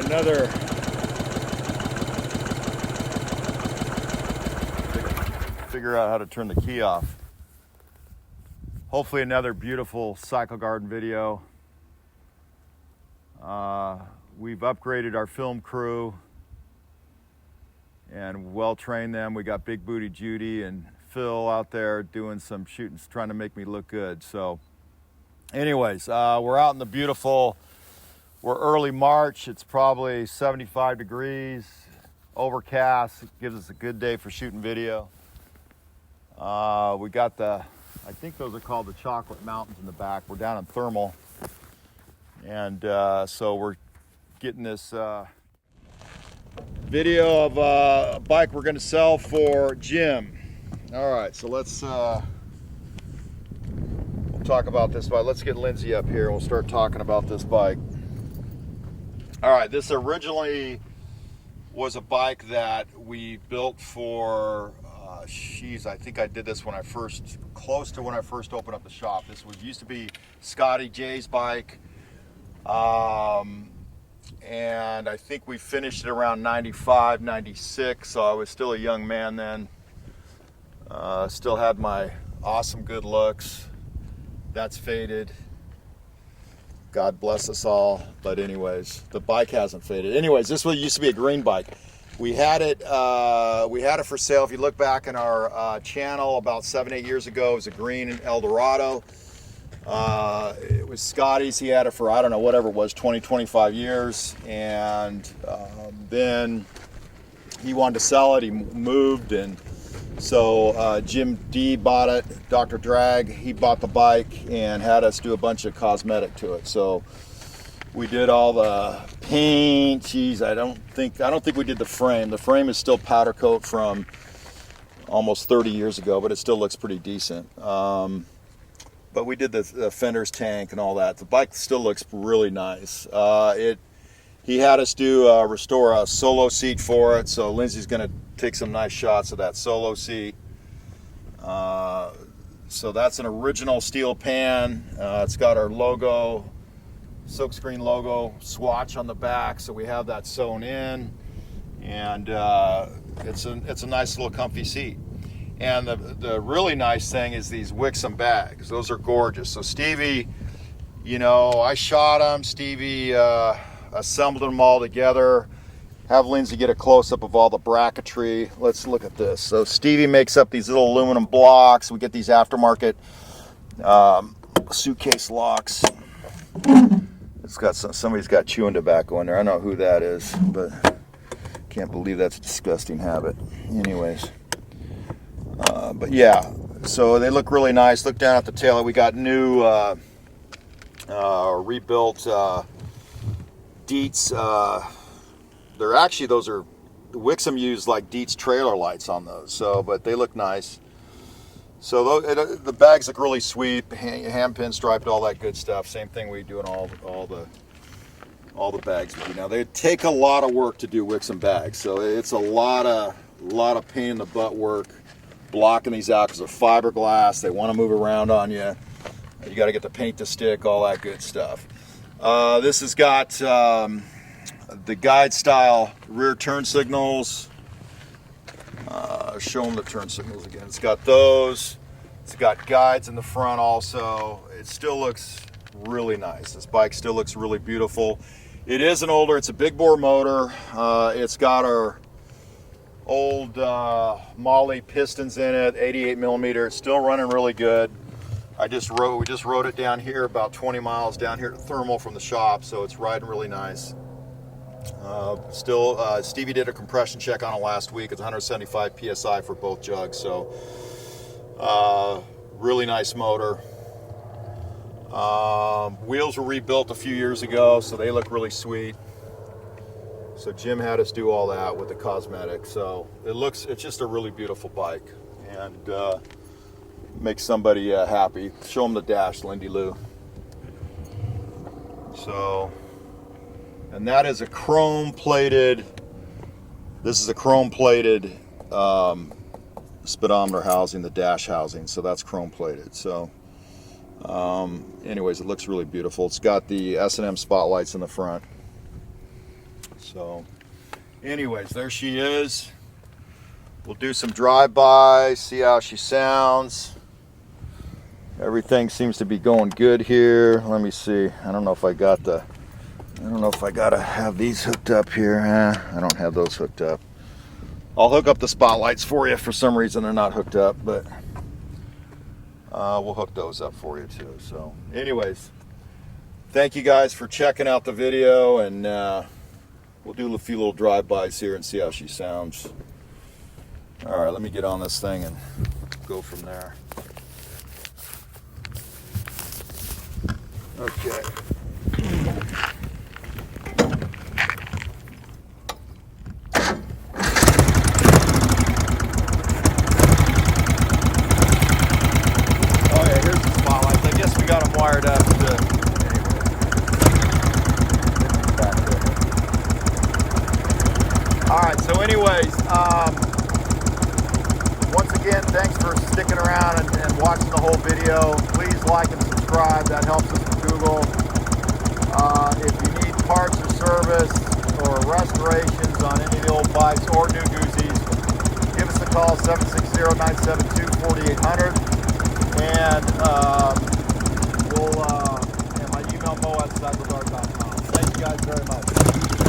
another figure out how to turn the key off. Hopefully another beautiful cycle garden video. We've upgraded our film crew and well trained them. We got Big Booty Judy and Phil out there doing some shooting, trying to make me look good. So anyways, we're out in the beautiful, we're early March. It's probably 75 degrees, overcast. It gives us a good day for shooting video. We got the, I think those are called the Chocolate Mountains in the back. We're down in Thermal. And so we're getting this video of a bike we're gonna sell for Jim. All right, so let's we'll talk about this bike. Let's get Lindsay up here and we'll start talking about this bike. All right, this originally was a bike that we built for, I think I did this when I first, close to when I first opened up the shop. This used to be Scotty J's bike. And I think we finished it around 95, 96, so I was still a young man then. Still had my awesome good looks. That's faded. God bless us all. But anyways, the bike hasn't faded. Anyways, this used to be a green bike. We had it for sale. If you look back in our channel about 7-8 years ago, it was a green Eldorado. It was Scotty's. He had it for, I don't know, whatever it was, 20-25 years. And then he wanted to sell it. He moved, and so Jim D bought it. Dr. Drag, he bought the bike and had us do a bunch of cosmetic to it. So we did all the paint. Geez, I don't think we did the frame. The frame is still powder coat from almost 30 years ago, but it still looks pretty decent. But we did the fender's tank and all that. The bike still looks really nice. He had us restore a solo seat for it, so Lindsay's going to take some nice shots of that solo seat. So that's an original steel pan. It's got our logo, silkscreen logo swatch on the back, so we have that sewn in, and it's a nice little comfy seat. And the really nice thing is these Wixom bags. Those are gorgeous. So Stevie, I shot them. Stevie assembled them all together. Have Lindsay get a close-up of all the bracketry. Let's look at this. So Stevie makes up these little aluminum blocks. We get these aftermarket suitcase locks. It's got somebody's got chewing tobacco in there. I don't know who that is, but can't believe that's a disgusting habit. Anyways. But yeah, so they look really nice. Look down at the tail. We got new rebuilt Dietz. They're actually, those are, Wixom used like Dietz trailer lights on those. So, but they look nice. So the bags look really sweet, hand pin striped, all that good stuff. Same thing we do in all the bags we do. Now they take a lot of work to do Wixom bags, so it's a lot of pain in the butt work blocking these out because they're fiberglass. They want to move around on you. You got to get the paint to stick, all that good stuff. This has got the guide style rear turn signals. Show them the turn signals again. It's got those. It's got guides in the front also. It still looks really nice. This bike still looks really beautiful. It is an older, it's a big bore motor. It's got our old Molly pistons in it, 88 millimeter. It's still running really good. We just rode it down here about 20 miles down here to Thermal from the shop, so it's riding really nice. Stevie did a compression check on it last week. It's 175 PSI for both jugs, so really nice motor. Wheels were rebuilt a few years ago, so they look really sweet. So Jim had us do all that with the cosmetic. So it's just a really beautiful bike, and makes somebody happy. Show them the dash, Lindy Lou. So, and that is a chrome plated, this is a chrome plated speedometer housing, the dash housing. So that's chrome plated. So anyways, it looks really beautiful. It's got the S&M spotlights in the front. So anyways, there she is. We'll do some drive-by, see how she sounds. Everything seems to be going good here. Let me see. I don't know if I gotta have these hooked up here. I don't have those hooked up. I'll hook up the spotlights for you. For some reason they're not hooked up, but we'll hook those up for you too. So anyways, thank you guys for checking out the video, and we'll do a few little drive-bys here and see how she sounds. All right, let me get on this thing and go from there. Okay. Oh yeah, here's the spotlights. I guess we got them wired up to, back there. All right, so anyways, once again, thanks for sticking around and watching the whole video. Please like and subscribe. That helps us with Google. If you need parts or service or restorations on any of the old bikes or new Guzzis, give us a call, 760-972-4800. And and my email, mo@cycledart.com. Thank you guys very much.